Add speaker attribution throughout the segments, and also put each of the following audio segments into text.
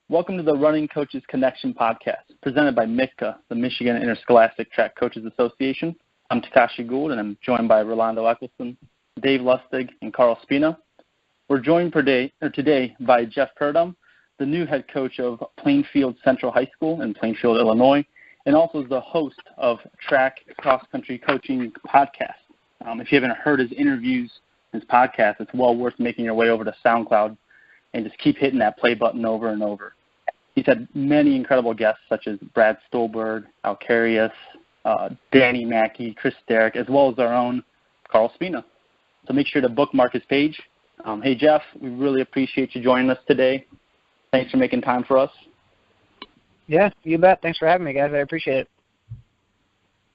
Speaker 1: Welcome to the Running Coaches Connection podcast, presented by MITCA, the Michigan Interscholastic Track Coaches Association. I'm Takashi Gould, and I'm joined by Rolando Eccleston, Dave Lustig, and Carl Spina. We're joined today by Jeff Purdom, the new head coach of Plainfield Central High School in Plainfield, Illinois, and also the host of Track Cross Country Coaching podcast. If you haven't heard his interviews, his podcast, it's well worth making your way over to SoundCloud and just keep hitting that play button over and over. He's had many incredible guests such as Brad Stolberg, Al Carius, Danny Mackey, Chris Derrick, as well as our own Carl Spina. So make sure to bookmark his page. Hey, Jeff, we really appreciate you joining us today. Thanks for making time for us.
Speaker 2: Yeah, you bet. Thanks for having me, guys. I appreciate it.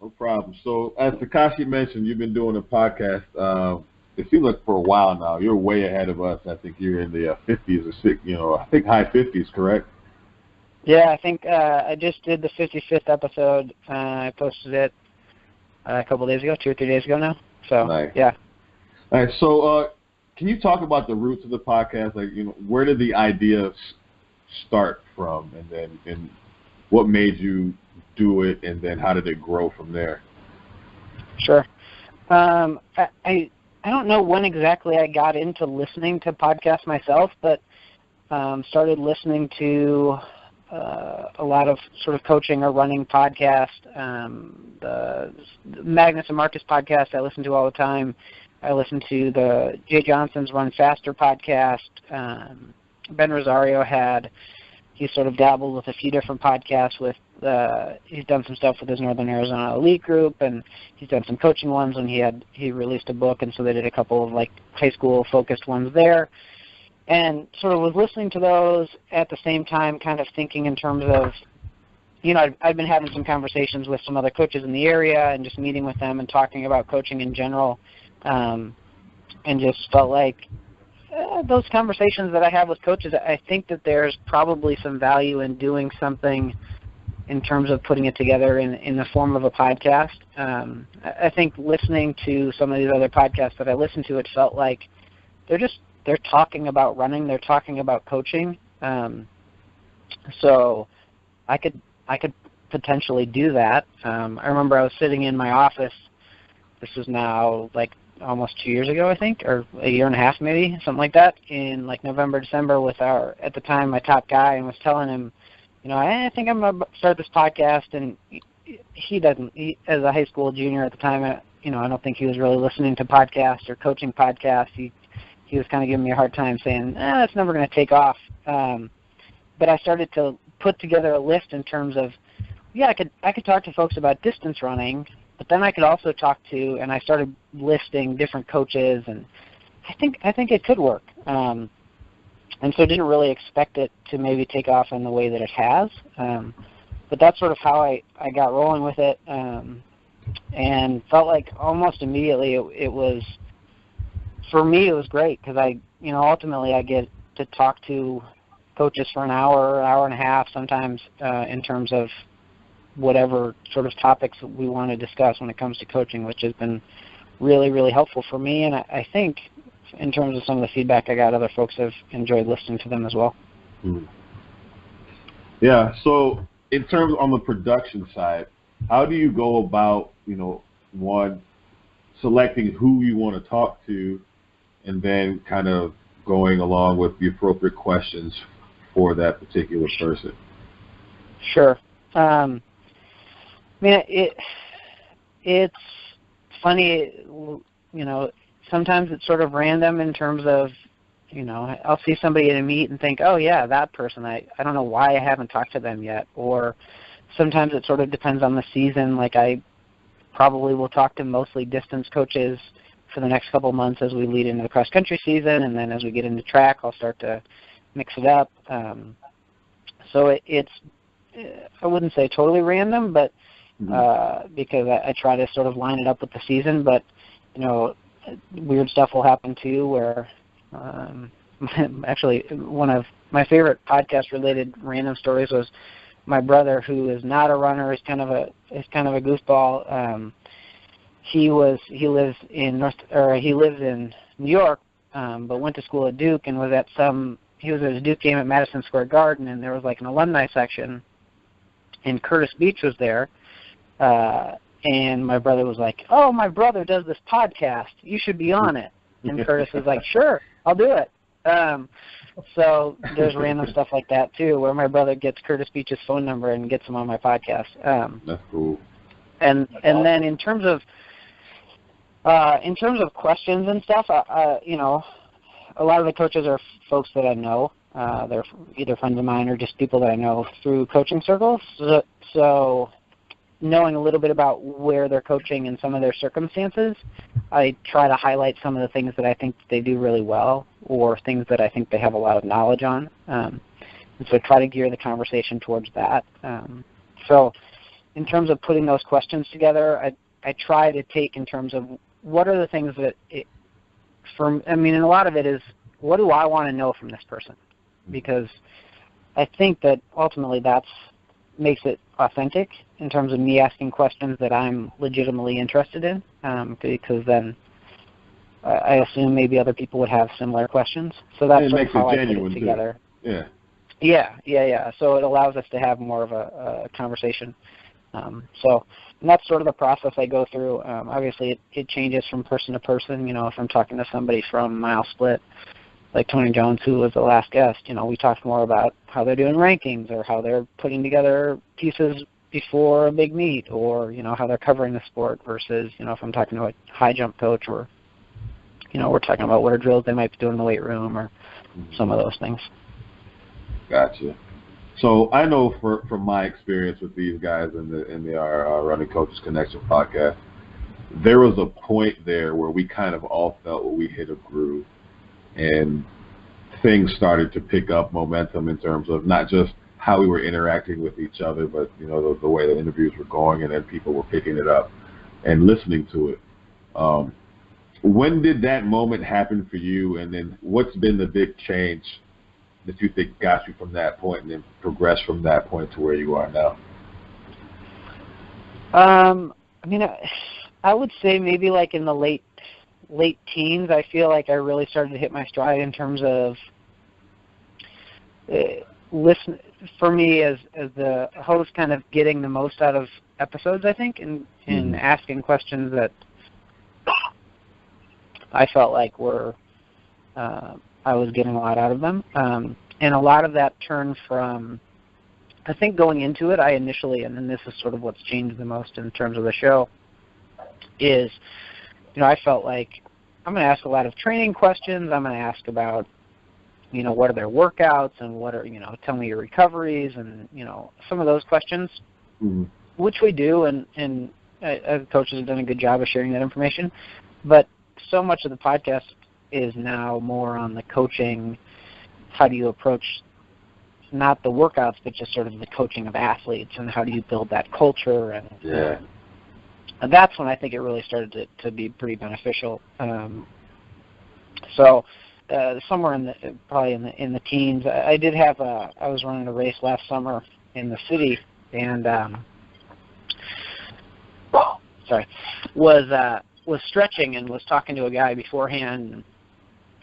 Speaker 3: No problem. So as Takashi mentioned, you've been doing a podcast. It seems like for a while now. You're way ahead of us. I think you're in the 50s or 60s, I think high 50s, correct?
Speaker 2: Yeah, I think I just did the 55th episode. I posted it a couple days ago, 2 or 3 days ago now. So,
Speaker 3: nice.
Speaker 2: Yeah.
Speaker 3: All right, so can you talk about the roots of the podcast? Like, where did the idea start from, and what made you do it, and then how did it grow from there?
Speaker 2: Sure. I don't know when exactly I got into listening to podcasts myself, but started listening to a lot of sort of coaching or running podcasts. The Magnus and Marcus podcast I listen to all the time. I listen to the Jay Johnson's Run Faster podcast. Ben Rosario he sort of dabbled with a few different podcasts he's done some stuff with his Northern Arizona Elite group, and he's done some coaching ones when he released a book, and so they did a couple of like high school focused ones there. And sort of was listening to those at the same time, kind of thinking in terms of, I've been having some conversations with some other coaches in the area and just meeting with them and talking about coaching in general, and just felt like those conversations that I have with coaches, I think that there's probably some value in doing something in terms of putting it together in the form of a podcast. I think listening to some of these other podcasts that I listen to, it felt like they're talking about running, they're talking about coaching. So I could potentially do that. I remember I was sitting in my office. This was now like almost 2 years ago, I think, or a year and a half maybe, something like that, in like November, December with at the time, my top guy, and was telling him, I think I'm going to start this podcast. And he, as a high school junior at the time, I don't think he was really listening to podcasts or coaching podcasts. He was kind of giving me a hard time saying, it's never going to take off. But I started to put together a list in terms of, I could talk to folks about distance running, but then I could also talk to, and I started listing different coaches, and I think it could work. And so didn't really expect it to maybe take off in the way that it has. But that's sort of how I got rolling with it, and felt like almost immediately it was, for me, it was great because ultimately I get to talk to coaches for an hour and a half sometimes in terms of whatever sort of topics we want to discuss when it comes to coaching, which has been really, really helpful for me. And I think in terms of some of the feedback I got, other folks have enjoyed listening to them as well.
Speaker 3: Mm-hmm. Yeah, so in terms on the production side, how do you go about, one, selecting who you want to talk to, and then kind of going along with the appropriate questions for that particular person?
Speaker 2: Sure. It's funny, sometimes it's sort of random in terms of, I'll see somebody at a meet and think, oh yeah, that person, I don't know why I haven't talked to them yet. Or sometimes it sort of depends on the season. Like I probably will talk to mostly distance coaches for the next couple of months as we lead into the cross-country season, and then as we get into track, I'll start to mix it up. So it's, I wouldn't say totally random, but because I try to sort of line it up with the season, but, weird stuff will happen too where actually one of my favorite podcast-related random stories was my brother, who is not a runner, is kind of a goofball. He lives in New York, but went to school at Duke and was at some he was at a Duke game at Madison Square Garden, and there was like an alumni section, and Curtis Beach was there. And my brother was like, "Oh, my brother does this podcast. You should be on it." And Curtis was like, "Sure, I'll do it." So there's random stuff like that too, where my brother gets Curtis Beach's phone number and gets him on my podcast.
Speaker 3: That's cool.
Speaker 2: And then in terms of questions and stuff, you know, a lot of the coaches are folks that I know. They're either friends of mine or just people that I know through coaching circles. So knowing a little bit about where they're coaching and some of their circumstances, I try to highlight some of the things that I think they do really well or things that I think they have a lot of knowledge on. And so try to gear the conversation towards that. So in terms of putting those questions together, I try to take in terms of what are the things that, and a lot of it is, what do I want to know from this person? Because I think that ultimately that's makes it authentic in terms of me asking questions that I'm legitimately interested in, because then I assume maybe other people would have similar questions. So that's sort of how I put it together.
Speaker 3: Too.
Speaker 2: Yeah. So it allows us to have more of a conversation. And that's sort of the process I go through. Obviously, it changes from person to person. You know, if I'm talking to somebody from Mile Split, like Tony Jones, who was the last guest, you know, we talked more about how they're doing rankings or how they're putting together pieces before a big meet, or, you know, how they're covering the sport versus, you know, if I'm talking to a high jump coach, or, you know, we're talking about what are drills they might be doing in the weight room or some of those things.
Speaker 3: Gotcha. So I know from my experience with these guys in the Running Coaches Connection podcast, there was a point there where we kind of all felt we hit a groove, and things started to pick up momentum in terms of not just how we were interacting with each other, but, you know, the way the interviews were going, and then people were picking it up and listening to it. When did that moment happen for you, and then what's been the big change that you think got you from that point and then progressed from that point to where you are now?
Speaker 2: I would say maybe like in the late teens, I feel like I really started to hit my stride in terms of listen. For me, as the host, kind of getting the most out of episodes, I think, and asking questions that I felt like were I was getting a lot out of them, and a lot of that turned from, I think going into it, I initially, and then this is sort of what's changed the most in terms of the show, is, you know, I felt like I'm going to ask a lot of training questions. I'm going to ask about, you know, what are their workouts and what are, you know, tell me your recoveries and, you know, some of those questions, which we do, and coaches have done a good job of sharing that information. But so much of the podcast is now more on the coaching. How do you approach not the workouts, but just sort of the coaching of athletes, and how do you build that culture? And and that's when I think it really started to be pretty beneficial. So somewhere probably in the teens, I did have I was running a race last summer in the city, and was stretching and was talking to a guy beforehand.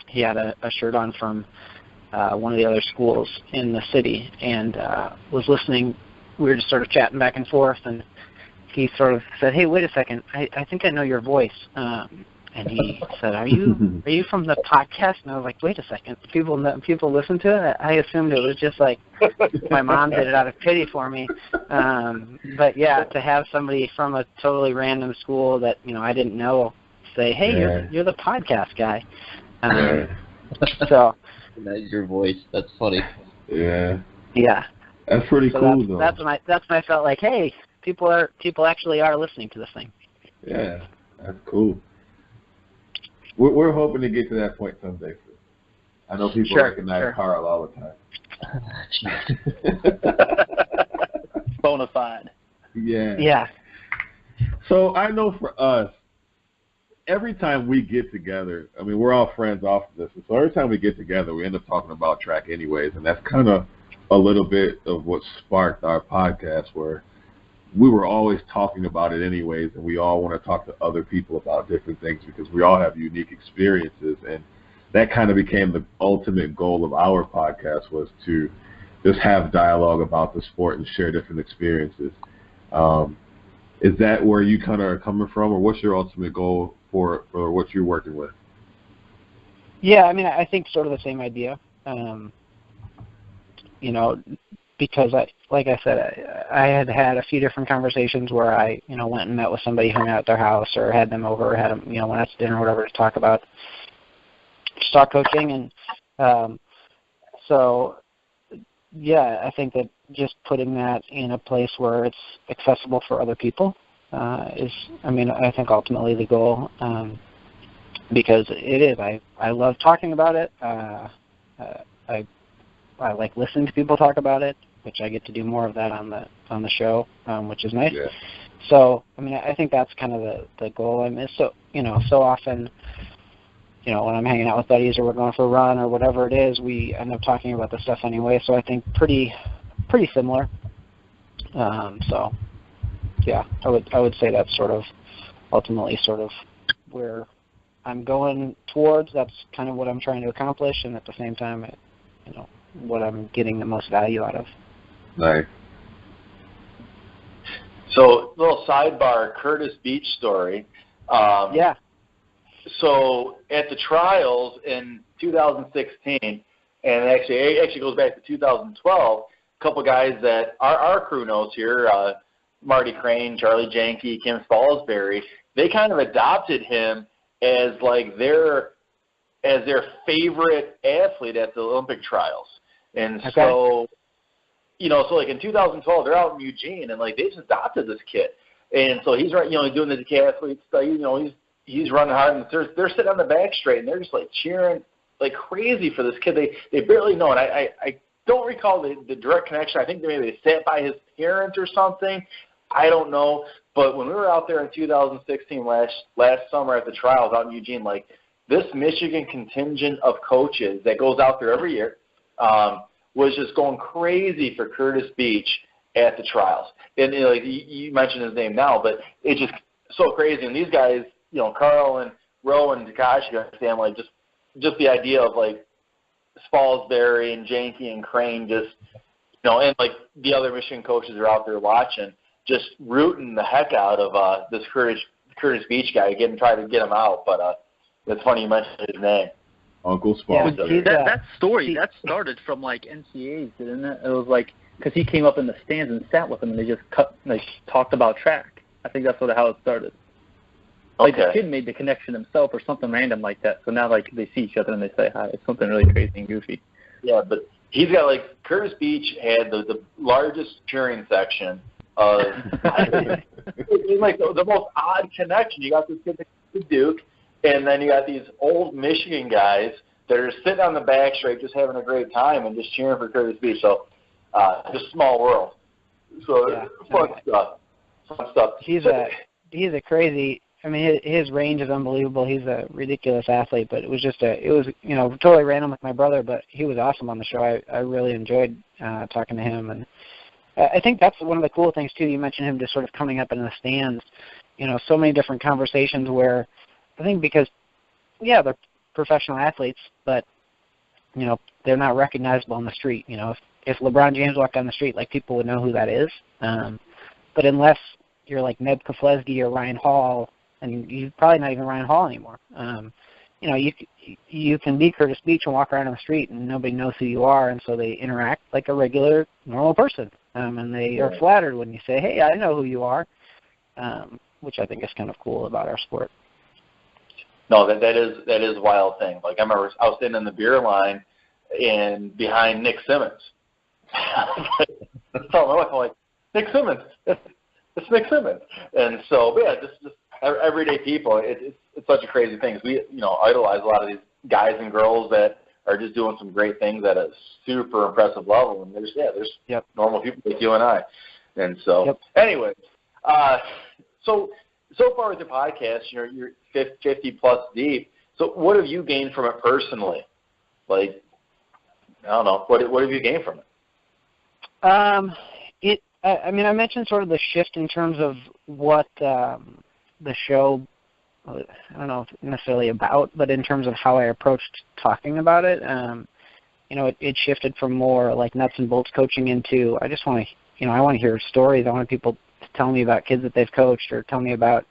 Speaker 2: He had a shirt on from one of the other schools in the city, and was listening. We were just sort of chatting back and forth, and he sort of said, "Hey, wait a second, I think I know your voice." And he said, "Are you from the podcast?" And I was like, "Wait a second, people listen to it?" I assumed it was just like my mom did it out of pity for me. But yeah, to have somebody from a totally random school that, you know, I didn't know say, "Hey, you're the podcast guy." So
Speaker 4: that's your voice. That's funny.
Speaker 3: Yeah. That's
Speaker 2: so
Speaker 3: pretty cool, though.
Speaker 2: That's when I felt like, hey, people actually are listening to this thing.
Speaker 3: Yeah, that's cool. We're hoping to get to that point someday. I know people recognize Carl all the time.
Speaker 1: Bona fide.
Speaker 3: Yeah. So I know for us, every time we get together, I mean, we're all friends off of this, so every time we get together, we end up talking about track anyways, and that's kind of a little bit of what sparked our podcast, where we were always talking about it anyways, and we all want to talk to other people about different things because we all have unique experiences. And that kind of became the ultimate goal of our podcast, was to just have dialogue about the sport and share different experiences. Is that where you kind of are coming from, or what's your ultimate goal for what you're working with?
Speaker 2: Yeah, I mean, I think sort of the same idea. Because like I said, I had a few different conversations where I, went and met with somebody, hung out at their house, or had them over, had them, went out to dinner or whatever to talk coaching. And so, yeah, I think that just putting that in a place where it's accessible for other people I think ultimately the goal, because it is. I love talking about it. I like listening to people talk about it, which I get to do more of that on the show, which is nice.
Speaker 3: Yeah.
Speaker 2: So, I think that's kind of the goal. So often, when I'm hanging out with buddies or we're going for a run or whatever it is, we end up talking about this stuff anyway. So I think pretty similar. So, yeah, I would say that's sort of ultimately sort of where I'm going towards. That's kind of what I'm trying to accomplish, and at the same time, what I'm getting the most value out of.
Speaker 3: Nice.
Speaker 5: So, little sidebar, Curtis Beach story.
Speaker 2: Yeah.
Speaker 5: So, at the trials in 2016, and it actually goes back to 2012, a couple guys that our crew knows here, Marty Crane, Charlie Janke, Kim Spalsbury, they kind of adopted him as like their favorite athlete at the Olympic trials. And
Speaker 2: okay.
Speaker 5: so like in 2012, they're out in Eugene, and like they just adopted this kid. And so he's doing the decathlete stuff. He's running hard, and they're sitting on the back straight, and they're just like cheering like crazy for this kid. They barely know, and I don't recall the direct connection. I think maybe they sat by his parents or something. I don't know. But when we were out there in 2016 last summer at the trials out in Eugene, like this Michigan contingent of coaches that goes out there every year was just going crazy for Curtis Beach at the trials. And like you mentioned his name now, but it's just so crazy. And these guys, Carl and Rowe and Takashi understand like just the idea of like Spalsbury and Janke and Crane just and like the other Michigan coaches are out there watching, just rooting the heck out of this Curtis Beach guy, try to get him out. But it's funny you mentioned his name.
Speaker 3: Uncle Spalsbury.
Speaker 1: That started from like NCAAs, didn't it? It was like because he came up in the stands and sat with them, and they just talked about track. I think that's how it started. Like the kid made the connection himself or something random like that. So now like they see each other and they say hi. It's something really crazy and goofy.
Speaker 5: Yeah, but he's got like Curtis Beach had the largest cheering section. It's like the most odd connection. You got this kid to Duke, and then you got these old Michigan guys that are sitting on the back straight, just having a great time and just cheering for Curtis Beach. So, just small world. So
Speaker 2: yeah.
Speaker 5: Fun stuff.
Speaker 2: He's a crazy. His range is unbelievable. He's a ridiculous athlete, but it was totally random with my brother, but he was awesome on the show. I really enjoyed talking to him, and I think that's one of the cool things too. You mentioned him just sort of coming up in the stands. So many different conversations where I think because they're professional athletes, but they're not recognizable on the street. If LeBron James walked down the street, like people would know who that is. But unless you're like Ned Keflezighi or Ryan Hall, and you're probably not even Ryan Hall anymore. You can be Curtis Beach and walk around on the street and nobody knows who you are, and so they interact like a regular, normal person. And they are flattered when you say, hey, I know who you are, which I think is kind of cool about our sport.
Speaker 5: No, that is a wild thing. Like I remember I was sitting in the beer line and behind Nick Simmons. I told my wife, I'm like, Nick Simmons. It's Nick Simmons. And so, but yeah, just everyday people. It's such a crazy thing. We idolize a lot of these guys and girls that are just doing some great things at a super impressive level. And there's normal people like you and I. And so, anyways, so far with the podcast, you're 50 plus deep. So what have you gained from it personally? Like, I don't know. What have you gained from it?
Speaker 2: I mentioned sort of the shift in terms of what the show I don't know necessarily about, but in terms of how I approached talking about it, it shifted from more like nuts and bolts coaching into I just want to, I want to hear stories. I want people to tell me about kids that they've coached or tell me about,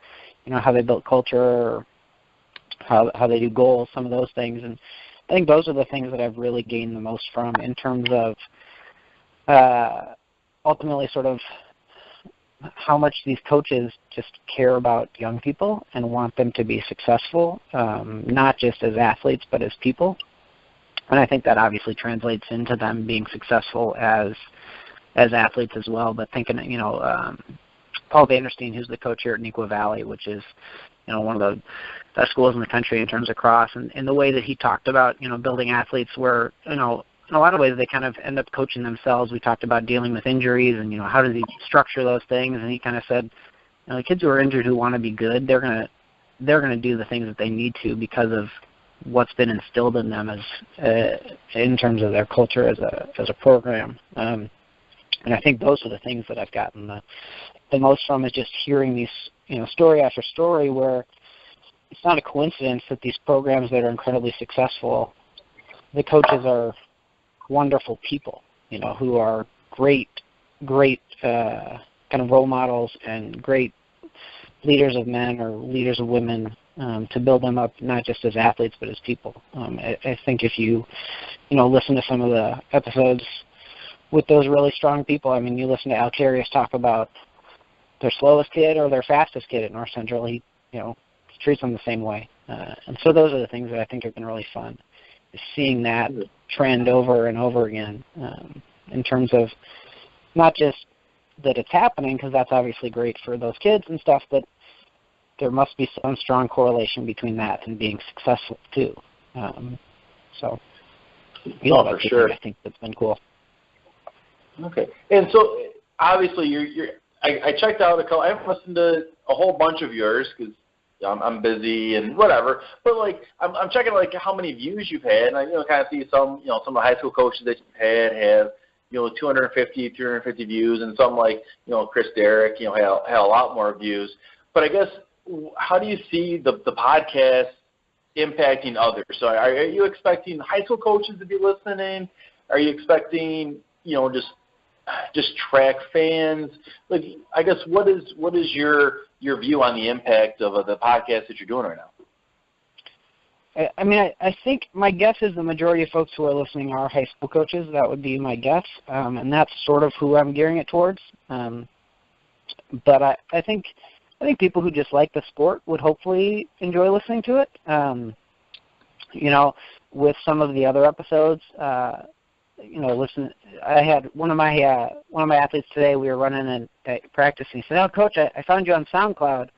Speaker 2: how they built culture or how they do goals, some of those things. And I think those are the things that I've really gained the most from in terms of ultimately sort of how much these coaches just care about young people and want them to be successful, not just as athletes but as people. And I think that obviously translates into them being successful as athletes as well. But thinking, Paul Vanderstein, who's the coach here at Neuqua Valley, which is, one of the best schools in the country in terms of cross, and the way that he talked about, building athletes where, in a lot of ways they kind of end up coaching themselves. We talked about dealing with injuries and, how does he structure those things? And he kind of said, the kids who are injured who want to be good, they're gonna do the things that they need to because of what's been instilled in them as in terms of their culture as a program. And I think those are the things that I've gotten the most from is just hearing these, story after story where it's not a coincidence that these programs that are incredibly successful, the coaches are wonderful people, who are great kind of role models and great leaders of men or leaders of women to build them up, not just as athletes but as people. I think if you listen to some of the episodes with those really strong people, I mean, you listen to Al Carius talk about their slowest kid or their fastest kid at North Central, he treats them the same way. And so those are the things that I think have been really fun, is seeing that trend over and over again in terms of not just that it's happening, because that's obviously great for those kids and stuff, but there must be some strong correlation between that and being successful too. For
Speaker 5: sure.
Speaker 2: I think that's been cool.
Speaker 5: Okay, and so obviously I checked out I haven't listened to a whole bunch of yours because I'm busy and whatever. But like I'm checking like how many views you've had, and I kind of see some some of the high school coaches that you've had have 250, 350 views, and some like Chris Derrick had a lot more views. But I guess how do you see the podcast impacting others? So are you expecting high school coaches to be listening? Are you expecting just track fans? Like, I guess what is your view on the impact of the podcast that you're doing right now?
Speaker 2: I mean, I think my guess is the majority of folks who are listening are high school coaches. That would be my guess, and that's sort of who I'm gearing it towards. But I think people who just like the sport would hopefully enjoy listening to it. With some of the other episodes, listen. I had one of my athletes today. We were running at practice, and he said, "Oh, Coach, I found you on SoundCloud,"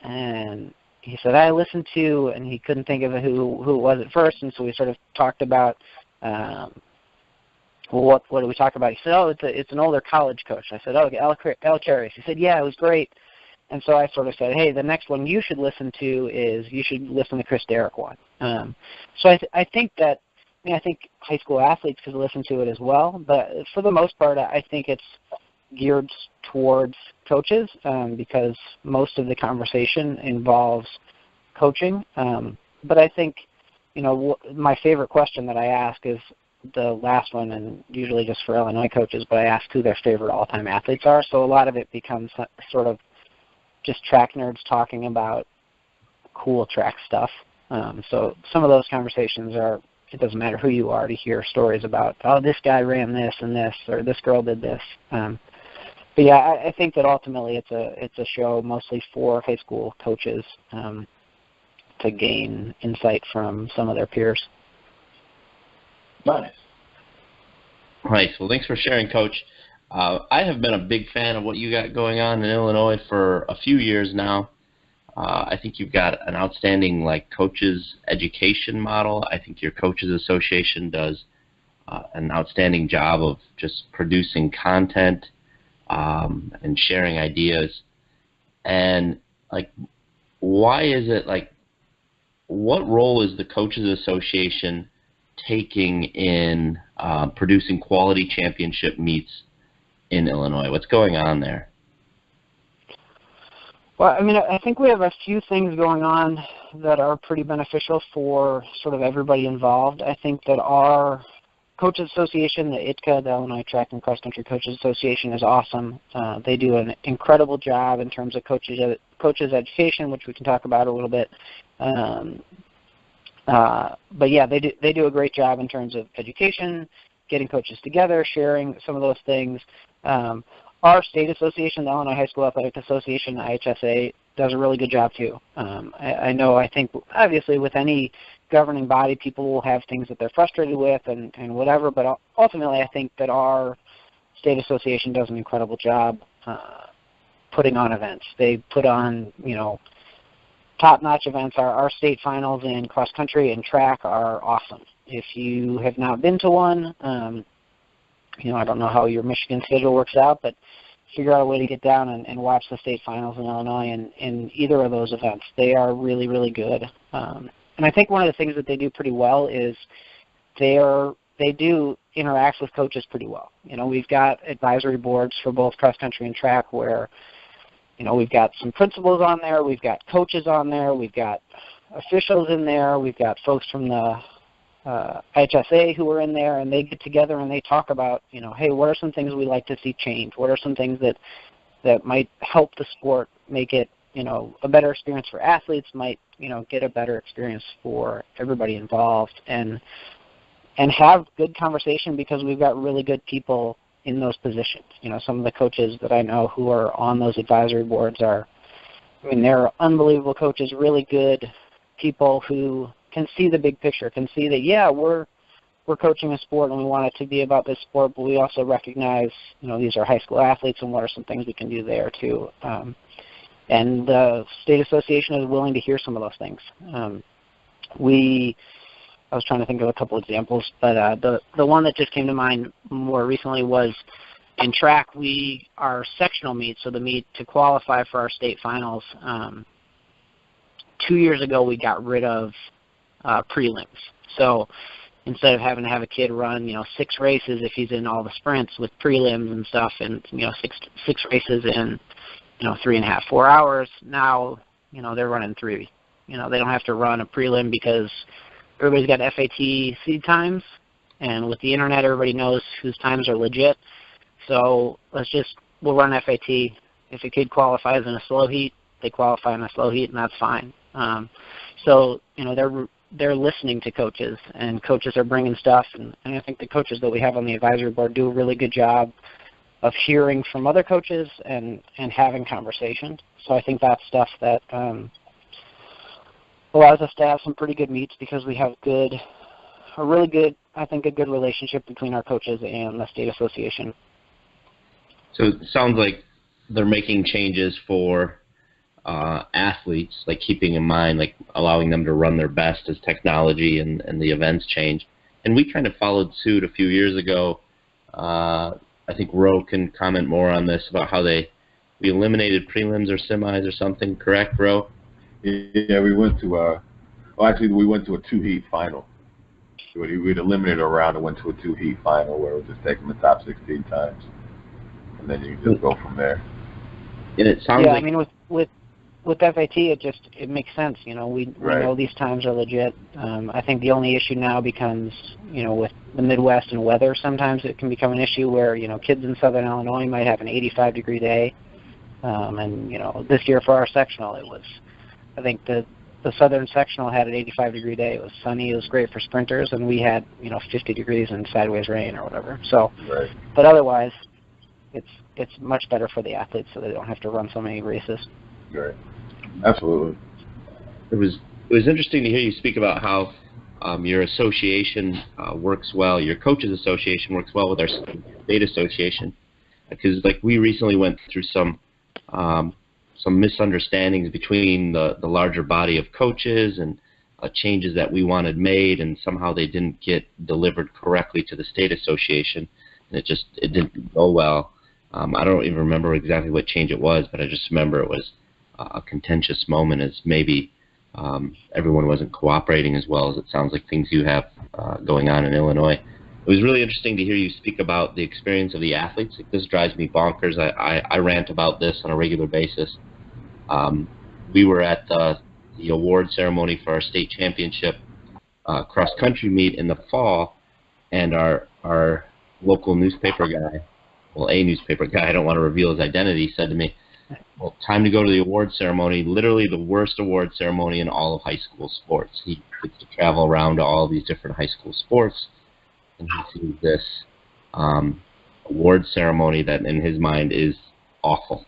Speaker 2: and he said, "I listened to," and he couldn't think of who it was at first, and so we sort of talked about, what do we talk about? He said, "Oh, it's an older college coach." I said, "Oh, Al Carius." He said, "Yeah, it was great." And so I sort of said, "Hey, the next one you should listen to is you should listen to Chris Derrick one." So I think that. I think high school athletes could listen to it as well, but for the most part, I think it's geared towards coaches because most of the conversation involves coaching. But I think, my favorite question that I ask is the last one, and usually just for Illinois coaches, but I ask who their favorite all-time athletes are. So a lot of it becomes sort of just track nerds talking about cool track stuff. So some of those conversations are, it doesn't matter who you are to hear stories about, oh, this guy ran this and this, or this girl did this. But yeah, I think that ultimately it's a show mostly for high school coaches to gain insight from some of their peers.
Speaker 5: Nice.
Speaker 4: Nice. Well, thanks for sharing, Coach. I have been a big fan of what you got going on in Illinois for a few years now. I think you've got an outstanding coaches education model. I think your coaches association does an outstanding job of just producing content and sharing ideas. And why is it what role is the coaches association taking in producing quality championship meets in Illinois? What's going on there?
Speaker 2: Well, I mean, I think we have a few things going on that are pretty beneficial for sort of everybody involved. I think that our Coaches Association, the ITCA, the Illinois Track and Cross Country Coaches Association, is awesome. They do an incredible job in terms of coaches education, which we can talk about a little bit. But yeah, they do a great job in terms of education, getting coaches together, sharing some of those things. Our state association, the Illinois High School Athletic Association, IHSA, does a really good job too. I think obviously with any governing body, people will have things that they're frustrated with and whatever, but ultimately I think that our state association does an incredible job putting on events. They put on, top-notch events. Our state finals in cross country and track are awesome. If you have not been to one, I don't know how your Michigan schedule works out, but figure out a way to get down and watch the state finals in Illinois in either of those events. They are really, really good. And I think one of the things that they do pretty well is they do interact with coaches pretty well. We've got advisory boards for both cross country and track where, we've got some principals on there, we've got coaches on there, we've got officials in there, we've got folks from the IHSA who are in there, and they get together and they talk about, hey, what are some things we'd like to see change? What are some things that might help the sport make it, a better experience for athletes, might, get a better experience for everybody involved, and have good conversation because we've got really good people in those positions. Some of the coaches that I know who are on those advisory boards they're unbelievable coaches, really good people who can see the big picture, can see that, yeah, we're coaching a sport and we want it to be about this sport, but we also recognize, these are high school athletes and what are some things we can do there too. And the state association is willing to hear some of those things. I was trying to think of a couple examples, but the one that just came to mind more recently was in track, our sectional meet, so the meet to qualify for our state finals, 2 years ago we got rid of prelims. So instead of having to have a kid run, 6 races if he's in all the sprints with prelims and stuff, and six races in 3.5, 4 hours, now they're running 3. They don't have to run a prelim because everybody's got FAT seed times, and with the internet, everybody knows whose times are legit. So we'll run FAT. If a kid qualifies in a slow heat, they qualify in a slow heat, and that's fine. So they're listening to coaches, and coaches are bringing stuff, and I think the coaches that we have on the advisory board do a really good job of hearing from other coaches and having conversations. So I think that's stuff that allows us to have some pretty good meets because we have a really good relationship between our coaches and the state association.
Speaker 4: So it sounds like they're making changes for athletes, like keeping in mind, like allowing them to run their best as technology and the events change. And we kind of followed suit a few years ago. I think Ro can comment more on this about how we eliminated prelims or semis or something, correct, Ro?
Speaker 3: Yeah, we went to a 2-heat final. We'd eliminated a round and went to a 2-heat final where we're just taking the top 16 times, and then you just go from there.
Speaker 4: And it sounds like,
Speaker 2: I mean, with FAT, it makes sense. We know these times are legit. I think the only issue now becomes, with the Midwest and weather, sometimes it can become an issue where, kids in Southern Illinois might have an 85-degree day. And, this year for our sectional, I think the Southern sectional had an 85-degree day. It was sunny. It was great for sprinters, and we had, 50 degrees and sideways rain or whatever. So, but otherwise, it's much better for the athletes so they don't have to run so many races.
Speaker 3: Right. Absolutely.
Speaker 4: It was interesting to hear you speak about how your association works well, your coaches association works well with our state association, because we recently went through some misunderstandings between the larger body of coaches and changes that we wanted made, and somehow they didn't get delivered correctly to the state association, and it didn't go well. I don't even remember exactly what change it was, but I just remember it was a contentious moment, as maybe everyone wasn't cooperating as well as it sounds like things you have going on in Illinois. It was really interesting to hear you speak about the experience of the athletes. This drives me bonkers. I rant about this on a regular basis. We were at the award ceremony for our state championship cross-country meet in the fall, and our local newspaper guy, well, a newspaper guy, I don't want to reveal his identity, said to me, well, time to go to the award ceremony, literally the worst award ceremony in all of high school sports. He gets to travel around to all these different high school sports, and he sees this award ceremony that in his mind is awful.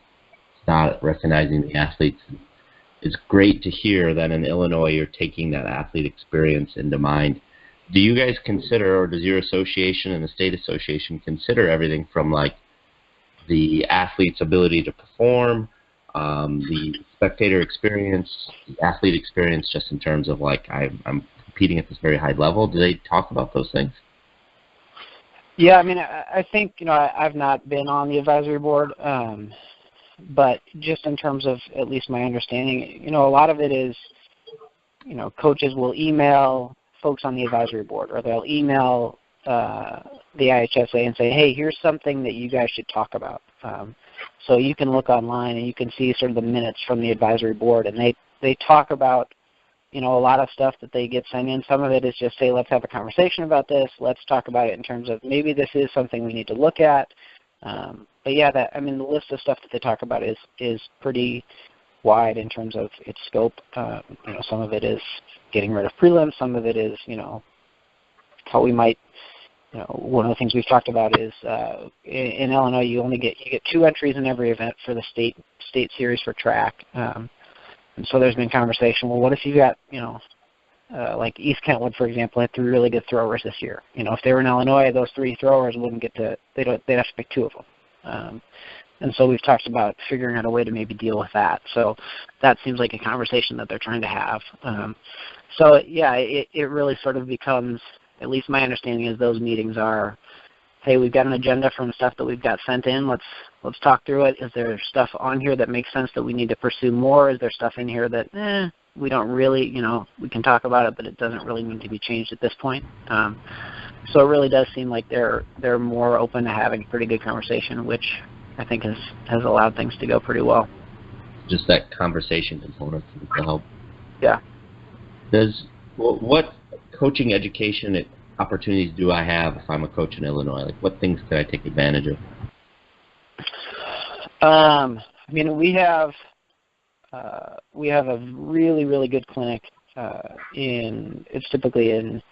Speaker 4: It's not recognizing the athletes. It's great to hear that in Illinois you're taking that athlete experience into mind. Do you guys consider, or does your association and the state association consider everything from like the athlete's ability to perform, the spectator experience, the athlete experience, just in terms of like I'm competing at this very high level? Do they talk about those things?
Speaker 2: Yeah, I mean, I think, I've not been on the advisory board, but just in terms of at least my understanding, a lot of it is, coaches will email folks on the advisory board, or they'll email the IHSA and say, hey, here's something that you guys should talk about. So you can look online and you can see sort of the minutes from the advisory board, and they talk about, a lot of stuff that they get sent in. Some of it is just, say, let's have a conversation about this. Let's talk about it in terms of maybe this is something we need to look at. But yeah, the list of stuff that they talk about is pretty wide in terms of its scope. Some of it is getting rid of prelims. Some of it is, how we might, one of the things we've talked about is in Illinois you get 2 entries in every event for the state series for track. And so there's been conversation, well, what if you got, like East Kentwood, for example, had 3 really good throwers this year. If they were in Illinois, those 3 throwers wouldn't get to, they'd have to pick 2 of them. And so we've talked about figuring out a way to maybe deal with that. So that seems like a conversation that they're trying to have. So yeah, it really sort of becomes, at least my understanding is those meetings are, hey, we've got an agenda from stuff that we've got sent in. Let's talk through it. Is there stuff on here that makes sense that we need to pursue more? Is there stuff in here that, we don't really, we can talk about it, but it doesn't really need to be changed at this point. So it really does seem like they're more open to having a pretty good conversation, which I think has allowed things to go pretty well.
Speaker 4: Just that conversation component to help.
Speaker 2: Yeah.
Speaker 4: What coaching education opportunities do I have if I'm a coach in Illinois? Like, what things can I take advantage of?
Speaker 2: We have a really, really good clinic it's typically in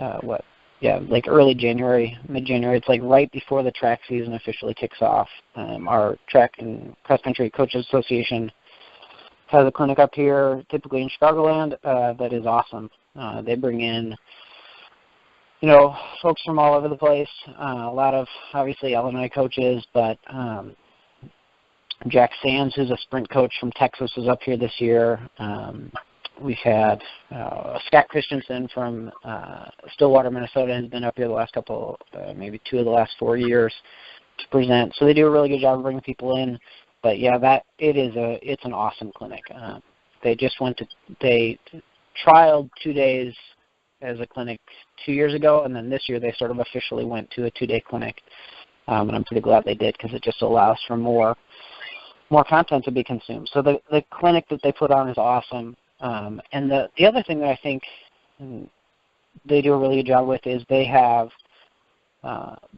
Speaker 2: like early January, mid-January. It's like right before the track season officially kicks off. Our Track and Cross Country Coaches Association has a clinic up here, typically in Chicagoland, that is awesome. They bring in, folks from all over the place, a lot of, obviously, Illinois coaches, but Jack Sands, who's a sprint coach from Texas, was up here this year. We've had Scott Christensen from Stillwater, Minnesota, has been up here the last couple, maybe 2 of the last 4 years to present. So they do a really good job of bringing people in. But yeah, it's an awesome clinic. They trialed 2 days as a clinic 2 years ago, and then this year they sort of officially went to a 2-day clinic. And I'm pretty glad they did, because it just allows for more content to be consumed. So the clinic that they put on is awesome. And the other thing that I think they do a really good job with is they have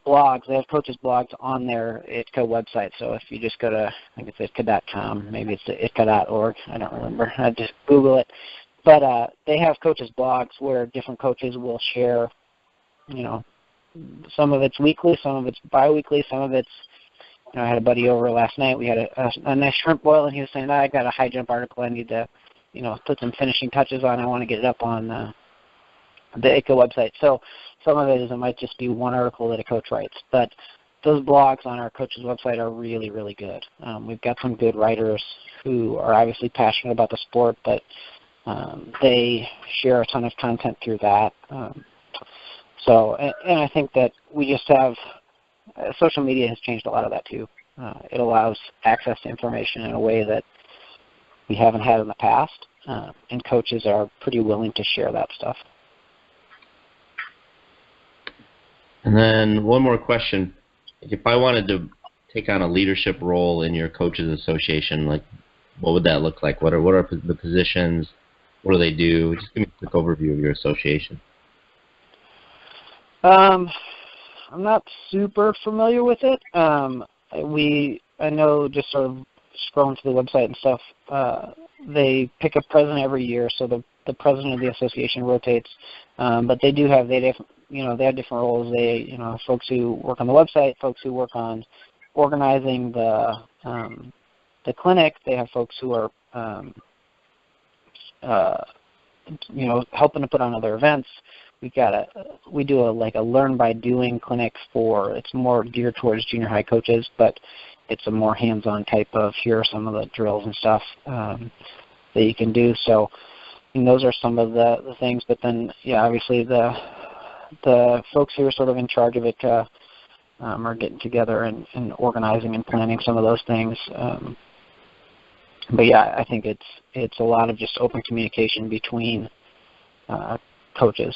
Speaker 2: blogs. They have coaches' blogs on their ITCA website. So if you just go to, I think it's ITCA.com, maybe it's ITCA.org, I don't remember. I just Google it. But they have coaches' blogs where different coaches will share, some of it's weekly, some of it's biweekly, some of it's, I had a buddy over last night. We had a nice shrimp boil, and he was saying, I got a high jump article I need to, put some finishing touches on. I want to get it up on the ITCA website. So some of it might just be one article that a coach writes. But those blogs on our coach's website are really, really good. We've got some good writers who are obviously passionate about the sport, but they share a ton of content through that. And I think that we just have social media has changed a lot of that too. It allows access to information in a way that we haven't had in the past, and coaches are pretty willing to share that stuff.
Speaker 4: And then one more question. If I wanted to take on a leadership role in your coaches association, like what would that look like? What are the positions? What do they do? Just give me a quick overview of your association.
Speaker 2: I'm not super familiar with it. I know, just sort of scrolling through the website and stuff, they pick a president every year, so the president of the association rotates. But they have different roles. They folks who work on the website, folks who work on organizing the clinic. They have folks who are helping to put on other events. We do a learn by doing clinic it's more geared towards junior high coaches, but it's a more hands-on type of, here are some of the drills and stuff that you can do. So those are some of the things. But then, obviously the folks who are sort of in charge of it are getting together and organizing and planning some of those things. But I think it's a lot of just open communication between coaches.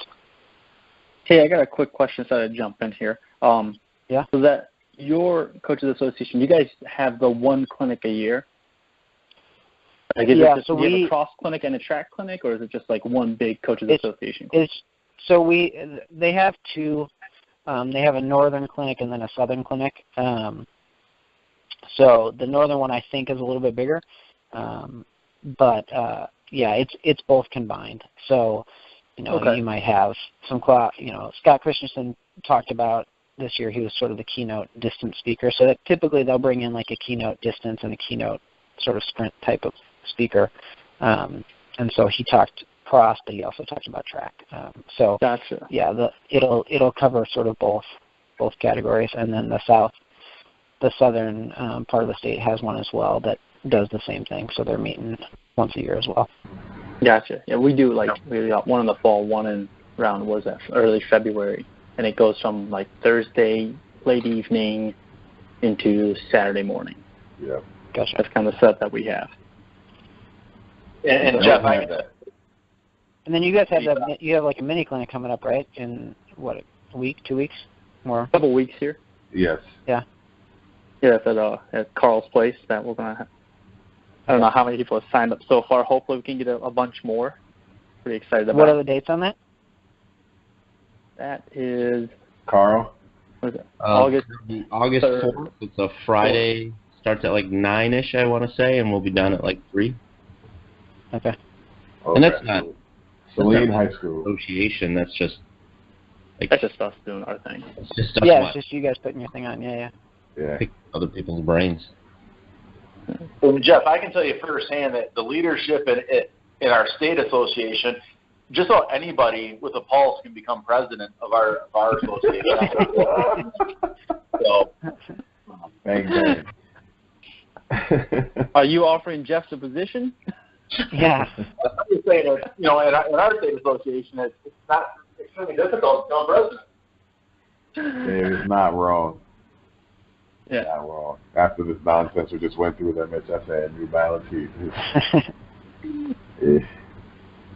Speaker 1: Hey, I got a quick question, so I jump in here. So that your coaches association, you guys have the one clinic a year? Like, do you have a cross clinic and a track clinic, or is it just like one big coaches association?
Speaker 2: They have two. They have a northern clinic and then a southern clinic. So the northern one I think is a little bit bigger, but it's both combined. So you might have some Scott Christensen talked about this year. He was sort of the keynote distance speaker. So that typically they'll bring in like a keynote distance and a keynote sort of sprint type of speaker. And so he talked cross, but he also talked about track. So
Speaker 1: gotcha.
Speaker 2: It'll cover sort of both categories. And then the southern part of the state has one as well that does the same thing. So they're meeting once a year as well.
Speaker 1: Gotcha. Yeah, we do we got one in the fall, one in around early February, and it goes from like Thursday late evening into Saturday morning.
Speaker 3: Yeah.
Speaker 1: Gotcha. That's kind of the set that we have.
Speaker 5: And Jeff, I have that.
Speaker 2: And then you guys have you have like a mini clinic coming up, right? In what, a week, 2 weeks, more?
Speaker 1: A couple weeks here.
Speaker 3: Yes.
Speaker 2: Yeah.
Speaker 1: Yeah, at Carl's place that we're gonna have. I don't know how many people have signed up so far. Hopefully we can get a bunch more. Pretty excited about it.
Speaker 2: What are the dates on that?
Speaker 1: That is...
Speaker 3: Carl?
Speaker 1: What is it?
Speaker 4: August 4th. It's a Friday. Starts at like 9-ish, I want to say, and we'll be done at like 3.
Speaker 2: Okay.
Speaker 4: And that's not...
Speaker 3: Saline High School.
Speaker 4: Association, that's just...
Speaker 1: That's just us doing our thing.
Speaker 4: It's just us.
Speaker 2: Yeah, it's just you guys putting your thing on. Yeah.
Speaker 4: Pick other people's brains.
Speaker 5: Well, Jeff, I can tell you firsthand that the leadership in our state association, just about anybody with a pulse can become president of our association. So,
Speaker 3: bang.
Speaker 1: Are you offering Jeff the position?
Speaker 2: Yeah.
Speaker 5: I'm just saying that, in our state association, it's not extremely difficult to become president.
Speaker 3: It's not wrong.
Speaker 1: Yeah.
Speaker 3: Not wrong. After this nonsense we just went through with MHSA and New Balance heat.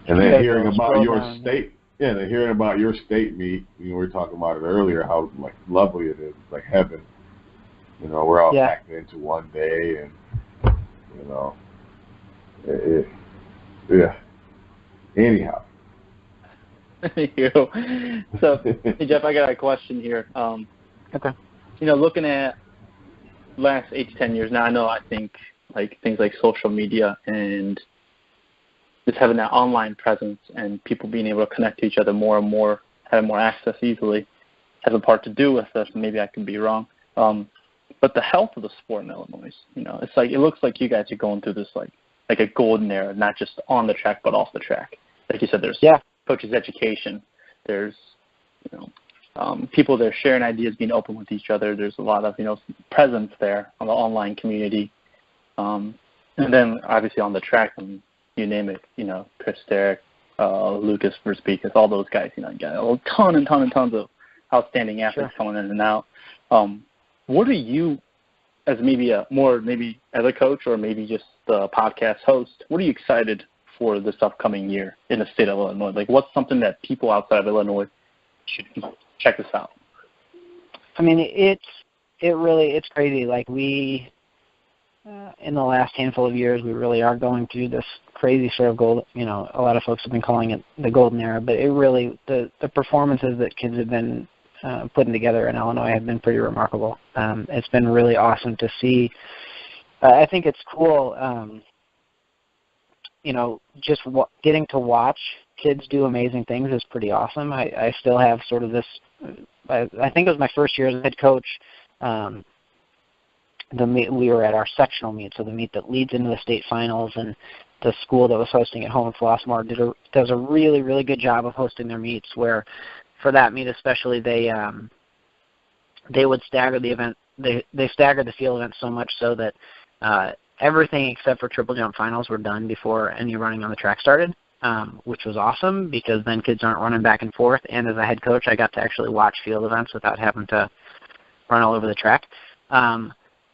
Speaker 3: And then hearing about your state, hearing about your state meet, we were talking about it earlier, how like lovely it is. It's like heaven. We're all packed into one day, and Anyhow.
Speaker 1: Thank you. So, hey Jeff, I got a question here.
Speaker 2: Okay.
Speaker 1: Looking at last 8 to 10 years now, I think like things like social media and just having that online presence and people being able to connect to each other more and more, having more access easily, has a part to do with this. Maybe I could be wrong. But the health of the sport in Illinois, it's like, it looks like you guys are going through this like a golden era, not just on the track but off the track. Like you said, there's coaches' education. There's people that are sharing ideas, being open with each other. There's a lot of presence there on the online community, and then obviously on the track, and you name it, Chris Derrick, Lucas Verspikas, all those guys. You got a ton and tons of outstanding athletes coming in and out. What are you, as maybe as a coach or maybe just the podcast host, what are you excited for this upcoming year in the state of Illinois? Like, what's something that people outside of Illinois should check this out?
Speaker 2: I mean, it's crazy. Like in the last handful of years, we really are going through this crazy sort of gold. You know, a lot of folks have been calling it the golden era, but it really the performances that kids have been putting together in Illinois have been pretty remarkable. It's been really awesome to see. I think it's cool. You know, just getting to watch kids do amazing things is pretty awesome. I still have sort of this. I think it was my first year as a head coach. We were at our sectional meet, so the meet that leads into the state finals, and the school that was hosting at home in Flossmoor does a really, really good job of hosting their meets, where for that meet especially they would stagger the event. They staggered the field event so much so that everything except for triple jump finals were done before any running on the track started, which was awesome because then kids aren't running back and forth, and as a head coach I got to actually watch field events without having to run all over the track.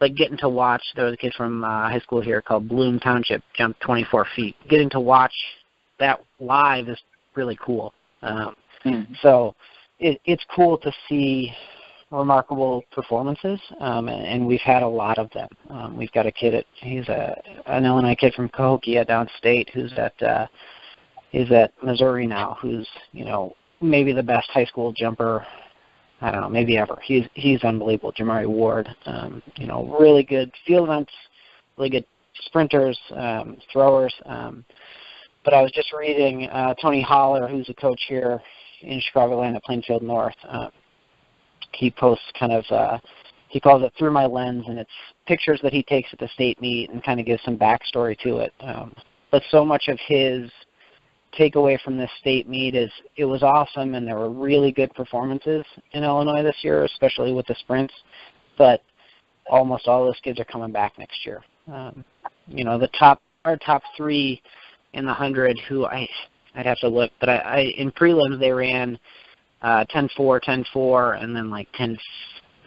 Speaker 2: Like getting to watch, there was a kid from high school here called Bloom Township jump 24 feet. Getting to watch that live is really cool. So it's cool to see remarkable performances, and we've had a lot of them. We've got a kid he's an Illinois kid from Cahokia downstate who's at Missouri now, who's, you know, maybe the best high school jumper, I don't know, maybe ever. He's unbelievable. Jamari Ward, you know, really good field events, really good sprinters, throwers. But I was just reading Tony Holler, who's a coach here in Chicagoland at Plainfield North. He posts kind of, he calls it Through My Lens, and it's pictures that he takes at the state meet and kind of gives some backstory to it. But so much of his takeaway from this state meet is it was awesome, and there were really good performances in Illinois this year, especially with the sprints, but almost all those kids are coming back next year. You know, our top three in the 100 who I'd have to look, but I in prelims they ran 10-4, 10-4, and then like 10,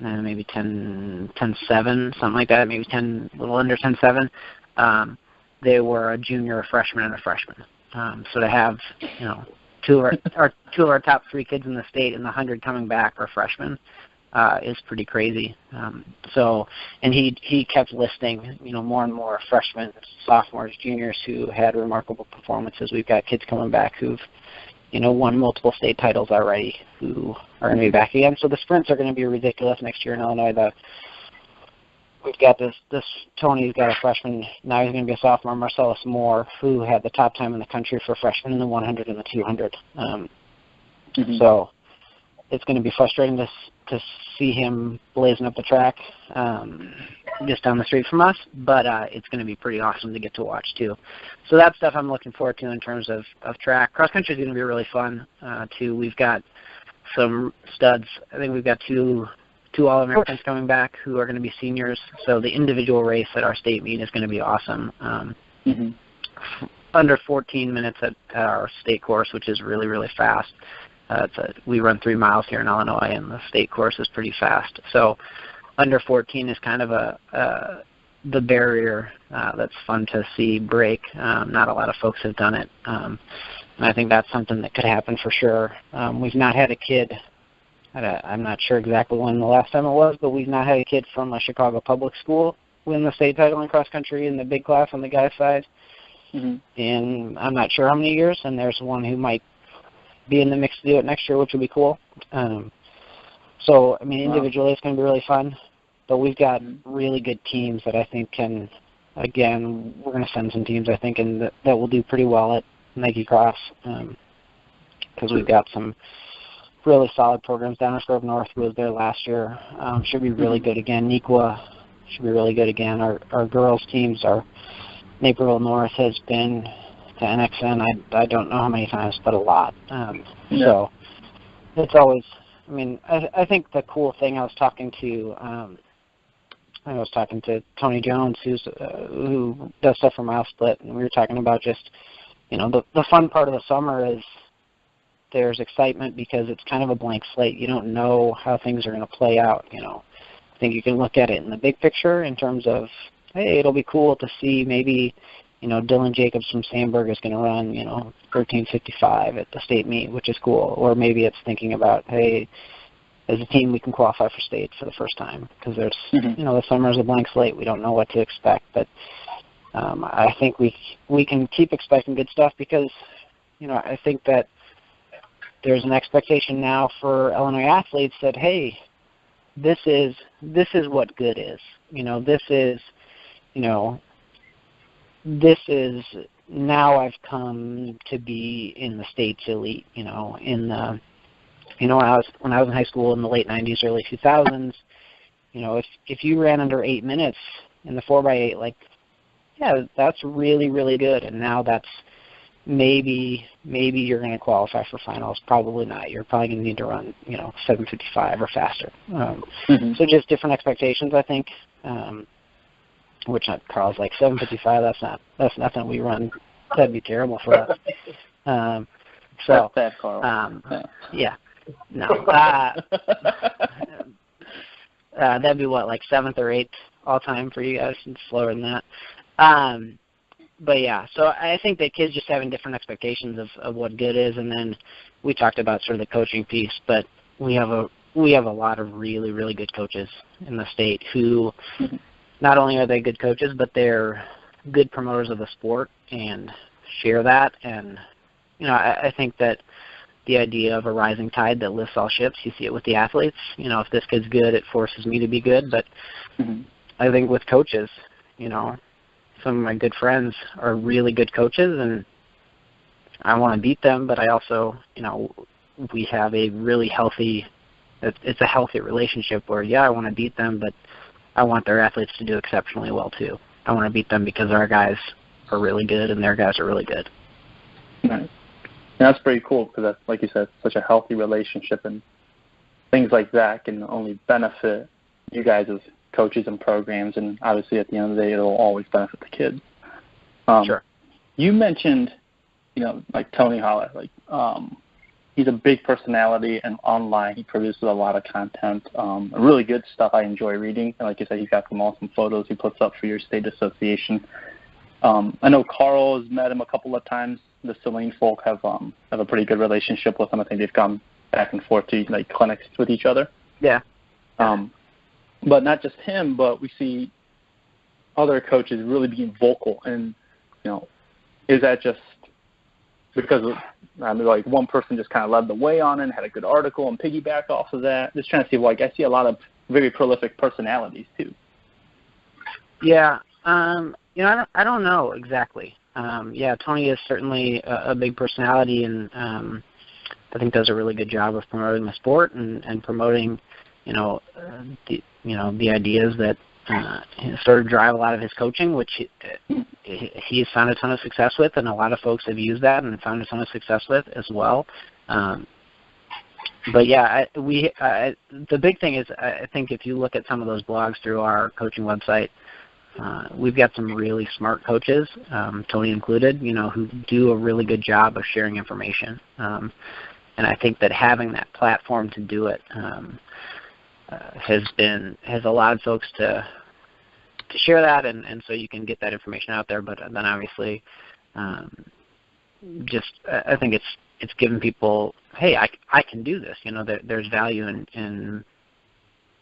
Speaker 2: maybe 10-7, something like that, maybe 10, a little under 10-7. They were a junior, a freshman, and a freshman. So to have, you know, two of our top three kids in the state in the 100 coming back are freshmen is pretty crazy. So, and he kept listing, you know, more and more freshmen, sophomores, juniors who had remarkable performances. We've got kids coming back who've, you know, won multiple state titles already who are going to be back again. So the sprints are going to be ridiculous next year in Illinois. We've got this Tony's got a freshman, now he's going to be a sophomore, Marcellus Moore, who had the top time in the country for freshmen in the 100 and the 200. So it's going to be frustrating to see him blazing up the track just down the street from us, but it's going to be pretty awesome to get to watch too. So that's stuff I'm looking forward to in terms of track. Cross country is going to be really fun too. We've got some studs. I think we've got two All-Americans coming back who are going to be seniors. So the individual race at our state meet is going to be awesome. Under 14 minutes at our state course, which is really, really fast. We run 3 miles here in Illinois, and the state course is pretty fast. So under 14 is kind of the barrier that's fun to see break. Not a lot of folks have done it. And I think that's something that could happen for sure. We've not had a kid, I'm not sure exactly when the last time it was, but we've not had a kid from a Chicago public school win the state title in cross country in the big class on the guys' side. And I'm not sure how many years, and there's one who might be in the mix to do it next year, which would be cool. So, I mean, individually it's going to be really fun, but we've got really good teams that I think can, again, we're going to send some teams, I think, and that will do pretty well at Nike Cross because we've got some really solid programs. Downers Grove North, who was there last year, should be really good again. Nequa should be really good again. Our girls' teams, our Naperville North has been to NXN, I don't know how many times, but a lot. So it's always, I mean, I think the cool thing, I was talking to Tony Jones, who does stuff for Mile Split, and we were talking about just, you know, the fun part of the summer is there's excitement because it's kind of a blank slate. You don't know how things are going to play out, you know. I think you can look at it in the big picture in terms of, hey, it'll be cool to see maybe, you know, Dylan Jacobs from Sandburg is going to run, you know, 13:55 at the state meet, which is cool. Or maybe it's thinking about, hey, as a team we can qualify for state for the first time, because there's the summer is a blank slate. We don't know what to expect, but I think we can keep expecting good stuff, because I think that there's an expectation now for Illinois athletes that, hey, this is what good is. This is now I've come to be in the state's elite. When I was in high school in the late '90s, early 2000s, if you ran under 8 minutes in the 4x8, that's really, really good. And now that's maybe you're going to qualify for finals. Probably not. You're probably going to need to run 7:55 or faster. So just different expectations, I think. Which Carl's like 7:55. That's nothing we run. That'd be terrible for us.
Speaker 1: That's bad, Carl.
Speaker 2: Yeah. No. That'd be what, like 7th or 8th all time for you guys? It's slower than that. But yeah, so I think that kids just having different expectations of what good is, and then we talked about sort of the coaching piece, but we have a lot of really, really good coaches in the state who not only are they good coaches, but they're good promoters of the sport and share that. And I think that the idea of a rising tide that lifts all ships, you see it with the athletes. If this kid's good, it forces me to be good. But I think with coaches, some of my good friends are really good coaches, and I want to beat them, but I also, we have a really healthy, it's a healthy relationship where, I want to beat them, but I want their athletes to do exceptionally well too. I want to beat them because our guys are really good and their guys are really good.
Speaker 1: Nice. That's pretty cool, because that's, like you said, such a healthy relationship, and things like that can only benefit you guys as coaches and programs, and obviously at the end of the day, it'll always benefit the kids.
Speaker 2: Sure.
Speaker 1: You mentioned, like Tony Holler, he's a big personality, and online he produces a lot of content, really good stuff I enjoy reading. And like you said, he's got some awesome photos he puts up for your state association. I know Carl has met him a couple of times. The Celine folk have a pretty good relationship with him. I think they've gone back and forth to clinics with each other.
Speaker 2: Yeah.
Speaker 1: But not just him, but we see other coaches really being vocal. And, is that just because one person just kind of led the way on it and had a good article and piggyback off of that? Just trying to see, I see a lot of very prolific personalities too.
Speaker 2: Yeah. I don't know exactly. Tony is certainly a big personality, and I think does a really good job of promoting the sport and promoting, the ideas that sort of drive a lot of his coaching, which he's found a ton of success with, and a lot of folks have used that and found a ton of success with as well. But yeah, the big thing is, I think if you look at some of those blogs through our coaching website, we've got some really smart coaches, Tony included, who do a really good job of sharing information. And I think that having that platform to do it has allowed folks to share that, and so you can get that information out there. But then obviously, I think it's given people, hey, I can do this. There's value in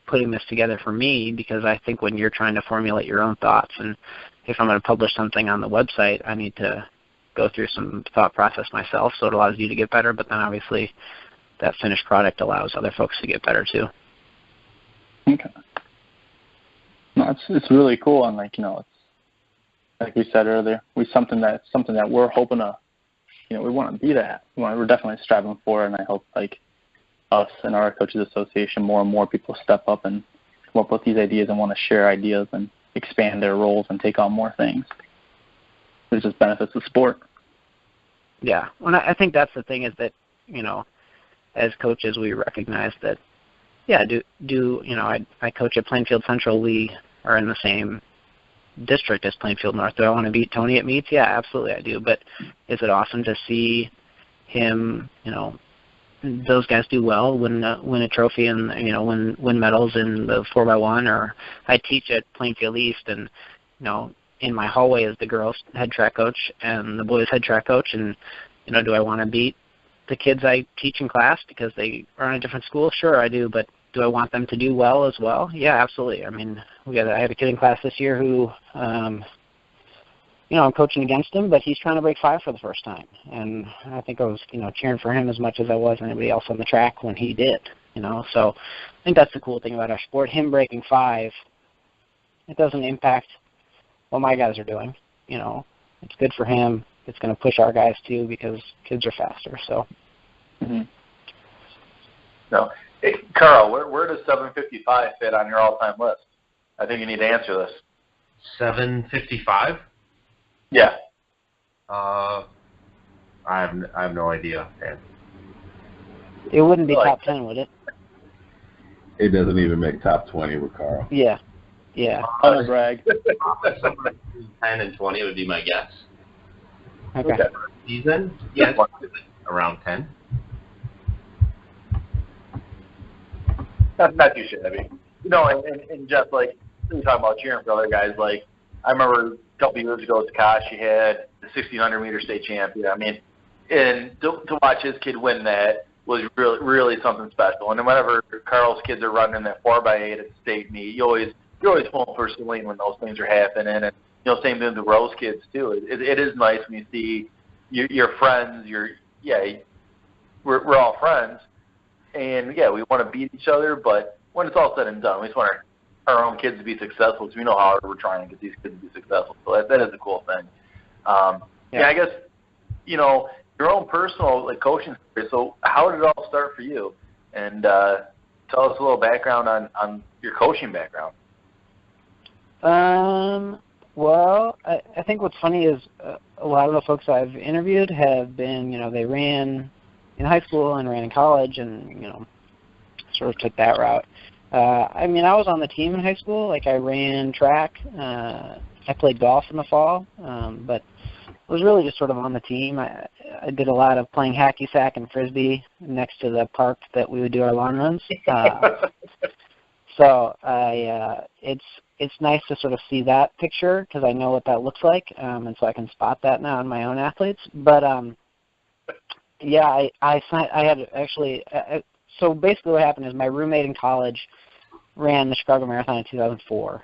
Speaker 2: putting this together for me, because I think when you're trying to formulate your own thoughts, and if I'm going to publish something on the website, I need to go through some thought process myself, so it allows you to get better, but then obviously that finished product allows other folks to get better too.
Speaker 1: Okay. No, it's really cool, and it's like we said earlier, something that we're hoping to, we want to be that. We're definitely striving for, and I hope us and our coaches association, more and more people step up and come up with these ideas and want to share ideas and expand their roles and take on more things. It just benefits the sport.
Speaker 2: Yeah, well, I think that's the thing, is that as coaches we recognize that. Yeah, I coach at Plainfield Central. We are in the same district as Plainfield North. Do I want to beat Tony at meets? Yeah, absolutely I do. But is it awesome to see him, those guys do well, win a trophy, and win medals in the 4x1? Or I teach at Plainfield East, and in my hallway is the girls' head track coach and the boys' head track coach, and do I want to beat the kids I teach in class because they are in a different school? Sure, I do, but do I want them to do well as well? Yeah, absolutely. I mean, I had a kid in class this year who, I'm coaching against him, but he's trying to break 5 for the first time. And I think I was, cheering for him as much as I was anybody else on the track when he did, So I think that's the cool thing about our sport. Him breaking 5, it doesn't impact what my guys are doing. It's good for him. It's going to push our guys too because kids are faster. So.
Speaker 5: Mm-hmm. No. Hey, Carl, where does 755 fit on your all-time list? I think you need to answer this.
Speaker 4: 755?
Speaker 5: Yeah.
Speaker 4: I have no idea, man.
Speaker 2: It wouldn't be top 10, would it?
Speaker 3: It doesn't even make top 20 with Carl.
Speaker 2: Yeah.
Speaker 1: On a brag.
Speaker 4: 10 and 20 would be my guess.
Speaker 2: Okay.
Speaker 4: Season? Yes, around 10.
Speaker 5: That's not too shabby. And Jeff, like, we talking about cheering for other guys. Like, I remember a couple of years ago, Takashi had the 1600-meter state champion. I mean, and to watch his kid win that was really, really something special. And then whenever Carl's kids are running that 4x8 at the state meet, you're always pulling for Celine when those things are happening. And same thing with the Rose kids too. It is nice when you see your friends. We're all friends, and we want to beat each other. But when it's all said and done, we just want our own kids to be successful because we know how hard we're trying to get these kids to be successful. So that is a cool thing. I guess your own personal coaching story. So how did it all start for you? And tell us a little background on your coaching background.
Speaker 2: Well, I think what's funny is a lot of the folks I've interviewed have been, they ran in high school and ran in college and, sort of took that route. I was on the team in high school. Like, I ran track. I played golf in the fall, but I was really just sort of on the team. I did a lot of playing hacky sack and frisbee next to the park that we would do our lawn runs. So it's nice to sort of see that picture because I know what that looks like, and so I can spot that now in my own athletes. But so basically what happened is my roommate in college ran the Chicago Marathon in 2004,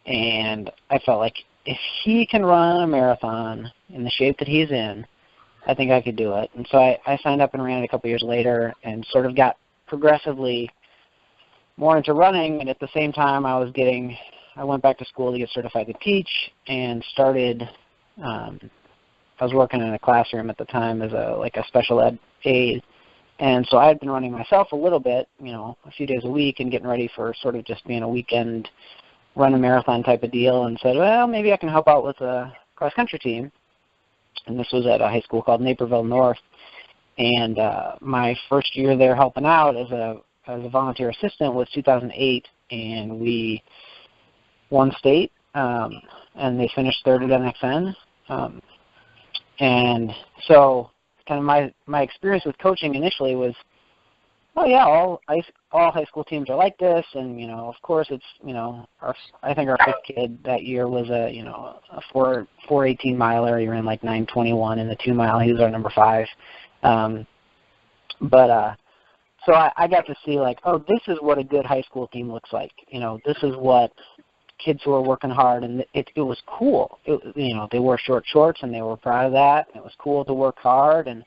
Speaker 2: and I felt like if he can run a marathon in the shape that he's in, I think I could do it. And so I signed up and ran it a couple years later and sort of got progressively more into running, and at the same time I went back to school to get certified to teach and started I was working in a classroom at the time as a special ed aide, and so I had been running myself a little bit, a few days a week and getting ready for sort of just being a weekend run a marathon type of deal, and said, well, maybe I can help out with a cross country team. And this was at a high school called Naperville North, and my first year there helping out as a volunteer assistant was 2008, and we won state, and they finished third at NXN. And so kind of my experience with coaching initially was, all high school teams are like this, and of course it's I think our fifth kid that year was a 4:18 miler. He ran like 9:21 in the 2 mile. He was our number 5. So I got to see this is what a good high school team looks like. This is what kids who are working hard, and it was cool. They wore short shorts and they were proud of that. It was cool to work hard, and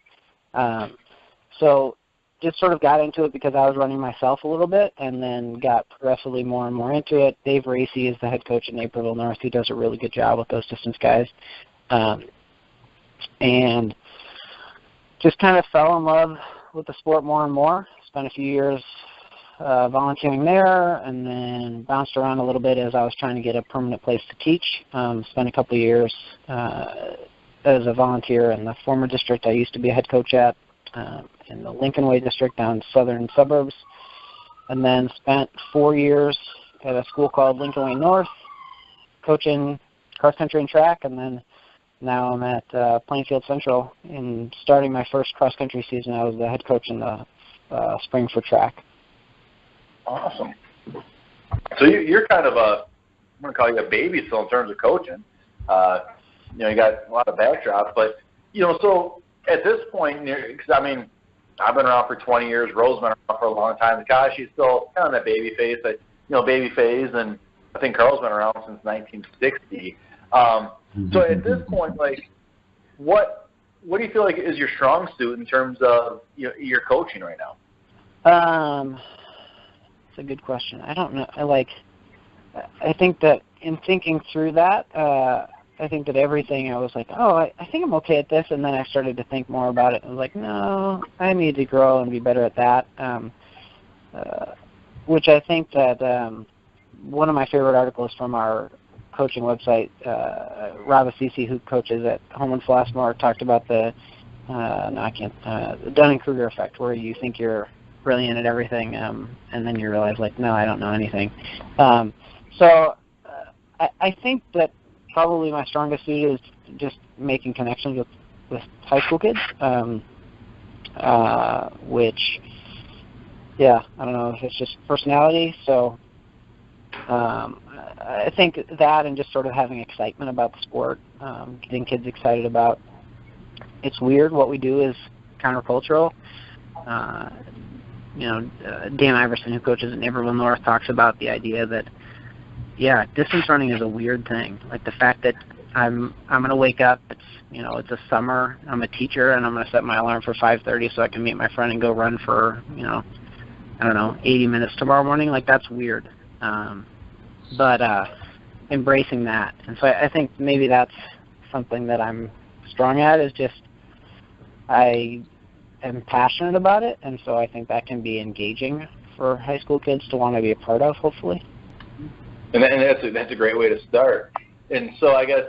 Speaker 2: so just sort of got into it because I was running myself a little bit, and then got progressively more and more into it. Dave Racy is the head coach at Naperville North, who does a really good job with those distance guys, and just kind of fell in love with the sport more and more. Spent a few years volunteering there, and then bounced around a little bit as I was trying to get a permanent place to teach. Spent a couple of years as a volunteer in the former district I used to be a head coach at, in the Lincoln Way district down in southern suburbs, and then spent 4 years at a school called Lincoln Way North, coaching cross country and track, and then now I'm at Plainfield Central, and starting my first cross country season, I was the head coach in the spring for track.
Speaker 5: Awesome. So you're kind of I'm going to call you a baby still in terms of coaching. You got a lot of backdrop, but so at this point, because I've been around for 20 years, Rose's been around for a long time. Takashi's still kind of that baby phase, baby phase, and I think Carl's been around since 1960. So at this point, like, what do you feel like is your strong suit in terms of your coaching right now?
Speaker 2: It's a good question. I don't know. I think that in thinking through that, I think that everything I was like, I think I'm okay at this, and then I started to think more about it. I was like, no, I need to grow and be better at that. Which I think that one of my favorite articles from our coaching website, Rob Assisi, who coaches at Homeland Flossmoor, talked about the Dunning-Kruger effect, where you think you're brilliant at everything, and then you realize, like, no, I don't know anything. So I think that probably my strongest suit is just making connections with high school kids, which, I don't know if it's just personality. So I think that, and just sort of having excitement about the sport, getting kids excited about. It's weird, what we do is countercultural. Dan Iverson, who coaches at Naperville North, talks about the idea that, distance running is a weird thing. Like the fact that I'm going to wake up, it's a summer, I'm a teacher, and I'm going to set my alarm for 5:30 so I can meet my friend and go run for, 80 minutes tomorrow morning. Like, that's weird. But embracing that. And so I think maybe that's something that I'm strong at, is just I am passionate about it, and so I think that can be engaging for high school kids to want to be a part of, hopefully.
Speaker 5: And that's a great way to start. And so I guess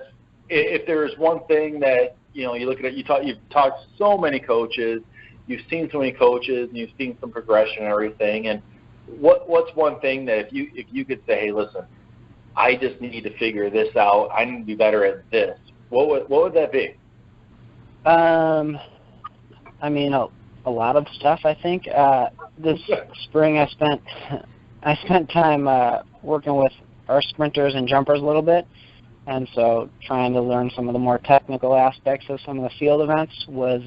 Speaker 5: if there's one thing that you look at, you've talked to so many coaches, you've seen so many coaches, and you've seen some progression and everything. And what's one thing that if you could say, hey, listen, I just need to figure this out, I need to be better at this, what would that be?
Speaker 2: I mean, a lot of stuff, I think. This spring I spent time working with our sprinters and jumpers a little bit, and so trying to learn some of the more technical aspects of some of the field events was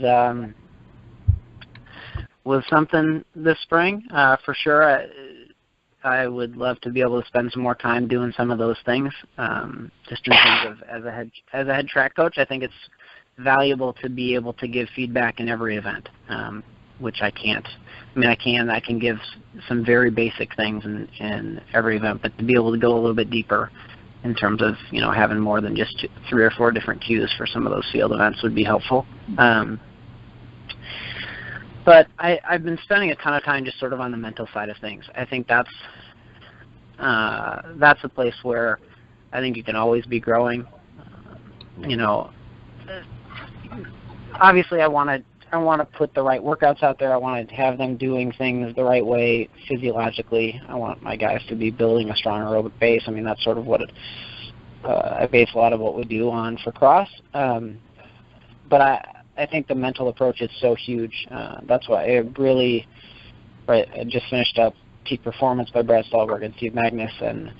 Speaker 2: something this spring. For sure, I would love to be able to spend some more time doing some of those things. Just in terms of as a head track coach, I think it's valuable to be able to give feedback in every event, which I can't. I mean, I can give some very basic things in every event, but to be able to go a little bit deeper in terms of having more than just 3 or 4 different cues for some of those field events would be helpful. But I've been spending a ton of time just sort of on the mental side of things. I think that's a place where I think you can always be growing. Obviously, I want to put the right workouts out there. I want to have them doing things the right way physiologically. I want my guys to be building a strong aerobic base. I mean, that's sort of what I base a lot of what we do on for cross. But I think the mental approach is so huge. That's why I just finished up Peak Performance by Brad Stolberg and Steve Magnus, and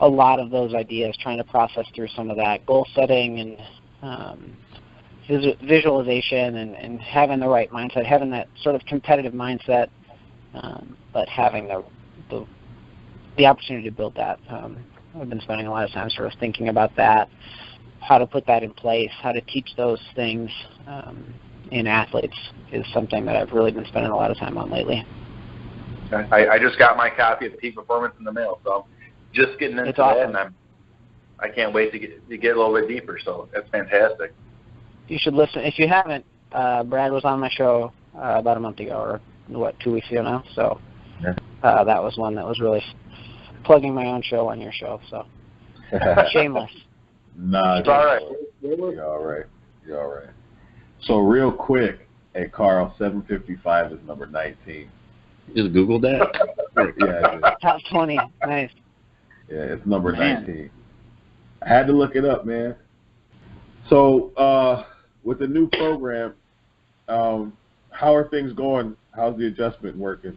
Speaker 2: a lot of those ideas, trying to process through some of that goal setting and visualization and having the right mindset, having that sort of competitive mindset, but having the opportunity to build that. I've been spending a lot of time sort of thinking about that, how to put that in place, how to teach those things in athletes is something that I've really been spending a lot of time on lately.
Speaker 5: I just got my copy of Peak Performance in the mail, so just getting into that, and I can't wait to get a little bit deeper, so that's fantastic.
Speaker 2: You should listen. If you haven't, Brad was on my show about a month ago, or 2 weeks ago now, so that was one that was really plugging my own show on your show, so shameless.
Speaker 3: Nah,
Speaker 5: it's all right.
Speaker 3: You're all right. So real quick, hey Carl, 755 is number 19.
Speaker 4: You just Googled that?
Speaker 3: Yeah.
Speaker 2: Top 20, nice.
Speaker 3: Yeah, it's number 19. I had to look it up, man. So with the new program, how are things going? How's the adjustment working?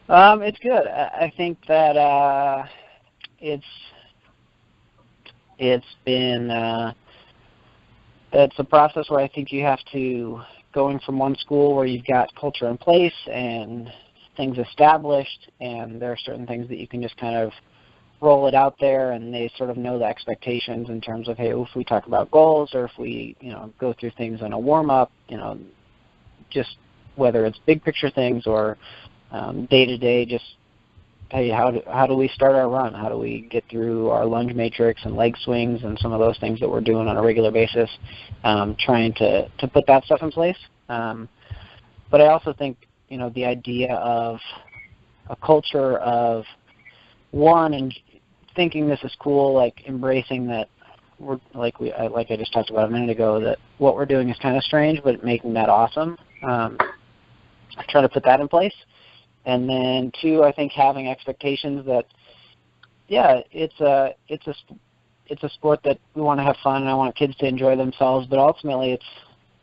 Speaker 2: It's good. I think that it's been it's a process where I think you have to going from one school where you've got culture in place and things established, and there are certain things that you can just kind of roll it out there, and they sort of know the expectations in terms of, hey, if we talk about goals or if we, go through things in a warm-up, just whether it's big picture things or day-to-day, just, hey, how do we start our run? How do we get through our lunge matrix and leg swings and some of those things that we're doing on a regular basis, trying to put that stuff in place. But I also think, the idea of a culture of one and thinking this is cool, like embracing that we're like I just talked about a minute ago, that what we're doing is kind of strange, but making that awesome. Trying to put that in place. And then two, I think having expectations that, yeah, it's a sport that we want to have fun, and I want kids to enjoy themselves, but ultimately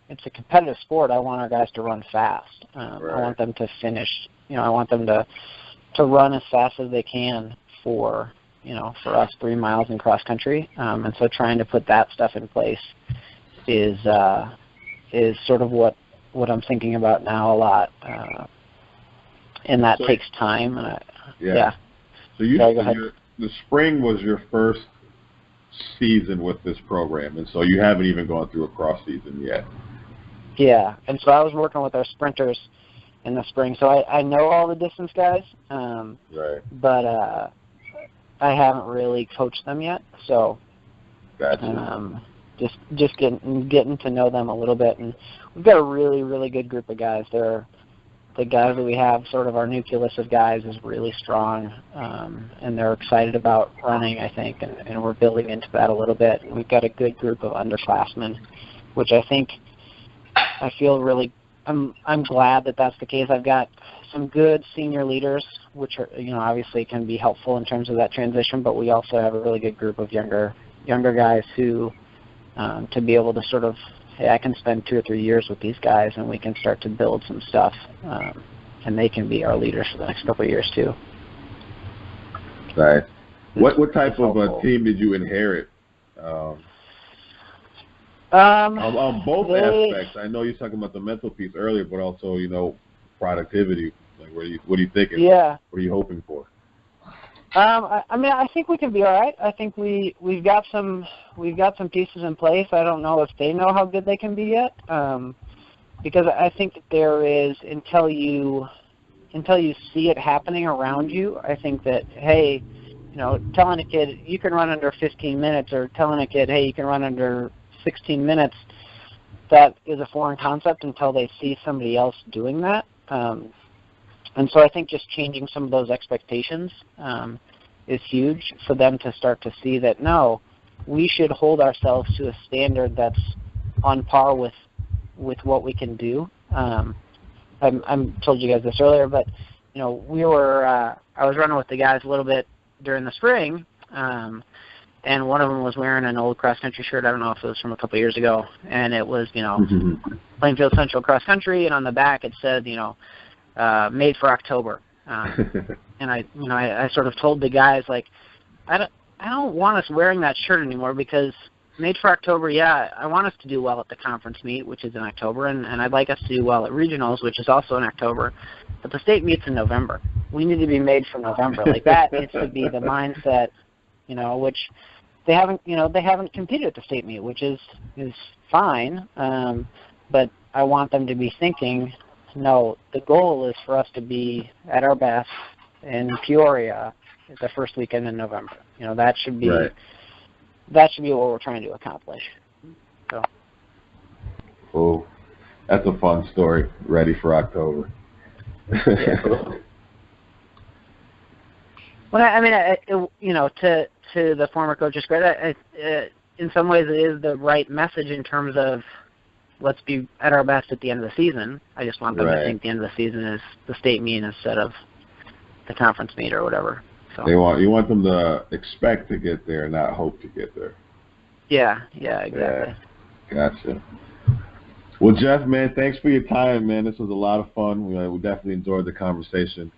Speaker 2: it's a competitive sport. I want our guys to run fast.
Speaker 3: Right.
Speaker 2: I want them to finish. I want them to run as fast as they can for us 3 miles in cross country. And so trying to put that stuff in place is sort of what I'm thinking about now a lot. And that takes time. And yeah.
Speaker 3: So the spring was your first season with this program, and so you haven't even gone through a cross season yet.
Speaker 2: Yeah, and so I was working with our sprinters in the spring, so I know all the distance guys,
Speaker 3: right.
Speaker 2: But I haven't really coached them yet. So
Speaker 3: gotcha.
Speaker 2: Just getting to know them a little bit, and we've got a really, really good group of guys. The guys that we have, sort of our nucleus of guys, is really strong, and they're excited about running, I think, and we're building into that a little bit. And we've got a good group of underclassmen, which I feel really, I'm glad that that's the case. I've got some good senior leaders, which are, obviously can be helpful in terms of that transition, but we also have a really good group of younger guys who, to be able to sort of, hey, I can spend 2 or 3 years with these guys, and we can start to build some stuff, and they can be our leaders for the next couple of years too.
Speaker 3: Right. What type of a team did you inherit? On both aspects. I know you're talking about the mental piece earlier, but also, productivity. Like, what are you thinking?
Speaker 2: Yeah.
Speaker 3: What are you hoping for?
Speaker 2: I think we can be all right. I think we've got some pieces in place. I don't know if they know how good they can be yet, because I think that there is, until you see it happening around you. I think that, hey, telling a kid you can run under 15 minutes, or telling a kid, hey, you can run under 16 minutes, that is a foreign concept until they see somebody else doing that. And so I think just changing some of those expectations is huge for them to start to see that, no, we should hold ourselves to a standard that's on par with what we can do. I told you guys this earlier, but we were I was running with the guys a little bit during the spring, and one of them was wearing an old cross country shirt. I don't know if it was from a couple of years ago, and it was Plainfield Central cross country, and on the back it said made for October. And I sort of told the guys, like, I don't want us wearing that shirt anymore, because made for October, yeah, I want us to do well at the conference meet, which is in October, and I'd like us to do well at regionals, which is also in October, but the state meet's in November. We need to be made for November. Like, that needs to be the mindset, which they haven't competed at the state meet, which is fine, but I want them to be thinking, no, the goal is for us to be at our best in Peoria the first weekend in November. That should be
Speaker 3: right.
Speaker 2: That should be what we're trying to accomplish. So.
Speaker 3: Cool. That's a fun story. Ready for October.
Speaker 2: Yeah. Well, to the former coach's credit, in some ways it is the right message in terms of, let's be at our best at the end of the season. I just want them to think the end of the season is the state meet instead of the conference meet or whatever. So
Speaker 3: you want them to expect to get there, not hope to get there.
Speaker 2: Yeah, exactly.
Speaker 3: Yeah. Gotcha. Well, Jeff, man, thanks for your time, man. This was a lot of fun. We definitely enjoyed the conversation.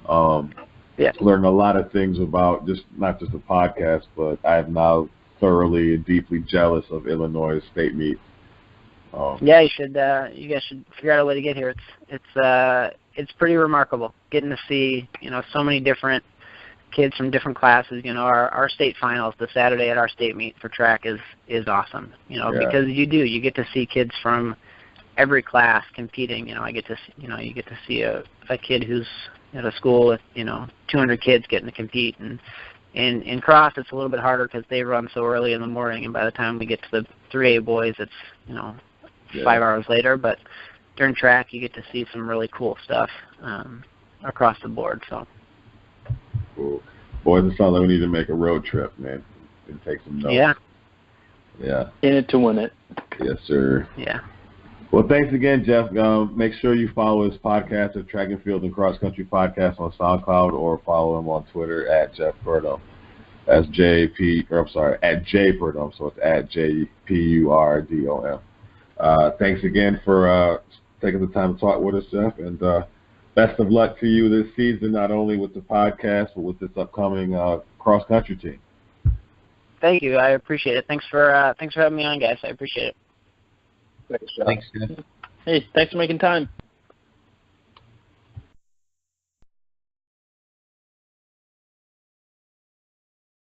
Speaker 3: Learned a lot of things about not just the podcast, but I am now thoroughly and deeply jealous of Illinois state meet.
Speaker 2: Yeah, you should. You guys should figure out a way to get here. It's pretty remarkable getting to see so many different kids from different classes. Our state finals, the Saturday at our state meet for track is awesome. Because you get to see kids from every class competing. You get to see a kid who's at a school with 200 kids getting to compete, and in cross it's a little bit harder because they run so early in the morning, and by the time we get to the 3A boys, it's 5 hours later. But during track, you get to see some really cool stuff across the board. So,
Speaker 3: cool. Boys, it sounds like we need to make a road trip, man, and take some notes. Yeah.
Speaker 1: In it to win it.
Speaker 3: Yes, sir.
Speaker 2: Yeah.
Speaker 3: Well, thanks again, Jeff. Make sure you follow his podcast at Track and Field and Cross Country Podcast on SoundCloud, or follow him on Twitter at Jeff Purdom. That's at J Purdom, so it's at JPURDOM. Thanks again for taking the time to talk with us, Jeff, and best of luck to you this season, not only with the podcast, but with this upcoming cross country team.
Speaker 2: Thank you. I appreciate it. Thanks for having me on, guys. I appreciate it.
Speaker 5: Thanks, Jeff.
Speaker 4: Thanks, Jeff.
Speaker 1: Hey, thanks for making time.